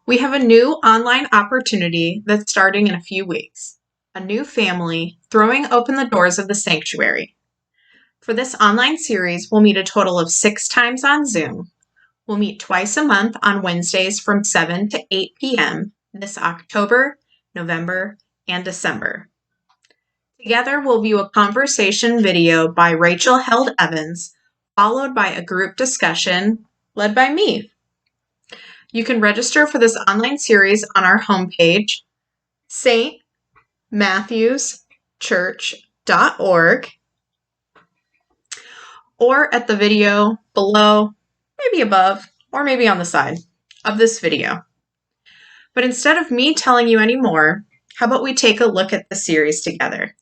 We have a new online opportunity that's starting in a few weeks. A new family throwing open the doors of the sanctuary. For this online series, we'll meet a total of 6 times on Zoom. We'll meet twice a month on Wednesdays from 7 to 8 p.m. this October, November, and December. Together, we'll view a conversation video by Rachel Held Evans, followed by a group discussion led by me. You can register for this online series on our homepage, stmatthewschurch.org, or at the video below, maybe above, or maybe on the side of this video. But instead of me telling you any more, how about we take a look at the series together?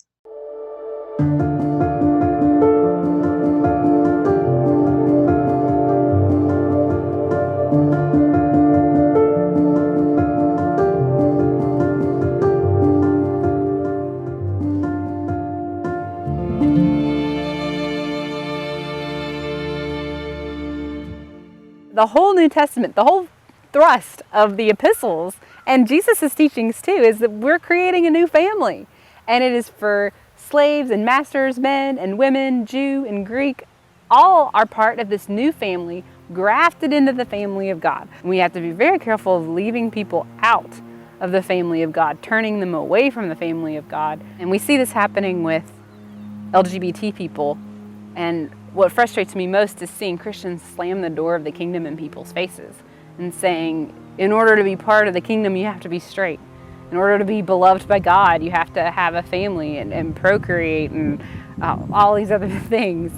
The whole New Testament, the whole thrust of the epistles and Jesus' teachings too is that we're creating a new family. And it is for slaves and masters, men and women, Jew and Greek. All are part of this new family grafted into the family of God. And we have to be very careful of leaving people out of the family of God, turning them away from the family of God. And we see this happening with LGBT people. And what frustrates me most is seeing Christians slam the door of the kingdom in people's faces and saying, in order to be part of the kingdom, you have to be straight. In order to be beloved by God, you have to have a family and procreate and all these other things.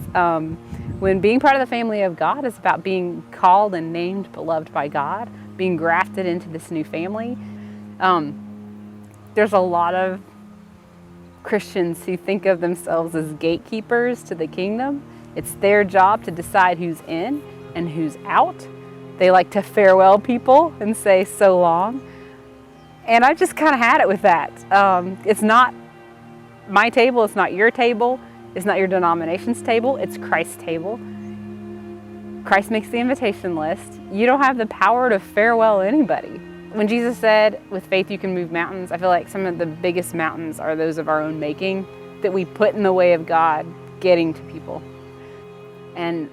When being part of the family of God is about being called and named beloved by God, being grafted into this new family. There's a lot of Christians who think of themselves as gatekeepers to the kingdom. It's their job to decide who's in and who's out. They like to farewell people and say so long. And I just kind of had it with that. It's not my table, it's not your table, it's not your denomination's table, it's Christ's table. Christ makes the invitation list. You don't have the power to farewell anybody. When Jesus said, with faith you can move mountains, I feel like some of the biggest mountains are those of our own making that we put in the way of God getting to people. And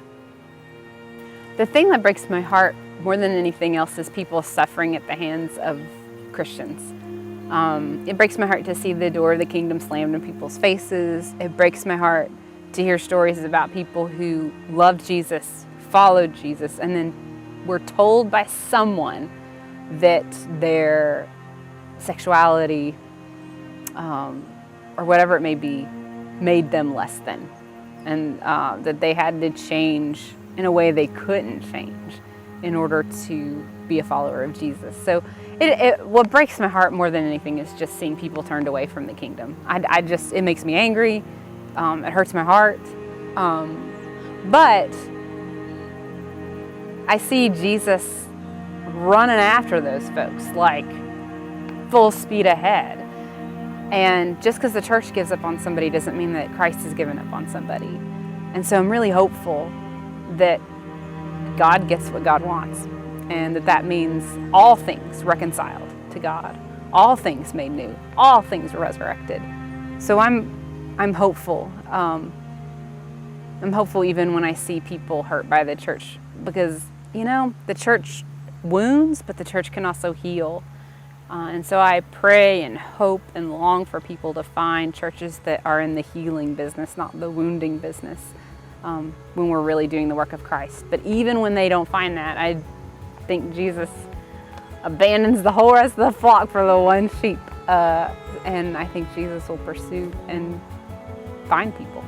the thing that breaks my heart more than anything else is people suffering at the hands of Christians. It breaks my heart to see the door of the kingdom slammed in people's faces. It breaks my heart to hear stories about people who loved Jesus, followed Jesus, and then were told by someone that their sexuality or whatever it may be made them less than, and that they had to change in a way they couldn't change in order to be a follower of Jesus. So what breaks my heart more than anything is just seeing people turned away from the kingdom. It makes me angry. It hurts my heart. But I see Jesus running after those folks like full speed ahead. And just because the church gives up on somebody doesn't mean that Christ has given up on somebody. And so I'm really hopeful that God gets what God wants, and that means all things reconciled to God, all things made new, all things resurrected. So I'm hopeful. I'm hopeful even when I see people hurt by the church, because the church wounds, but the church can also heal. And so I pray and hope and long for people to find churches that are in the healing business, not the wounding business, when we're really doing the work of Christ. But even when they don't find that, I think Jesus abandons the whole rest of the flock for the one sheep. And I think Jesus will pursue and find people.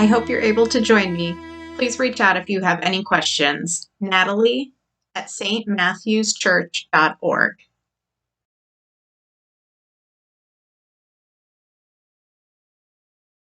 I hope you're able to join me Please reach out if you have any questions. Natalie at stmatthewschurch.org.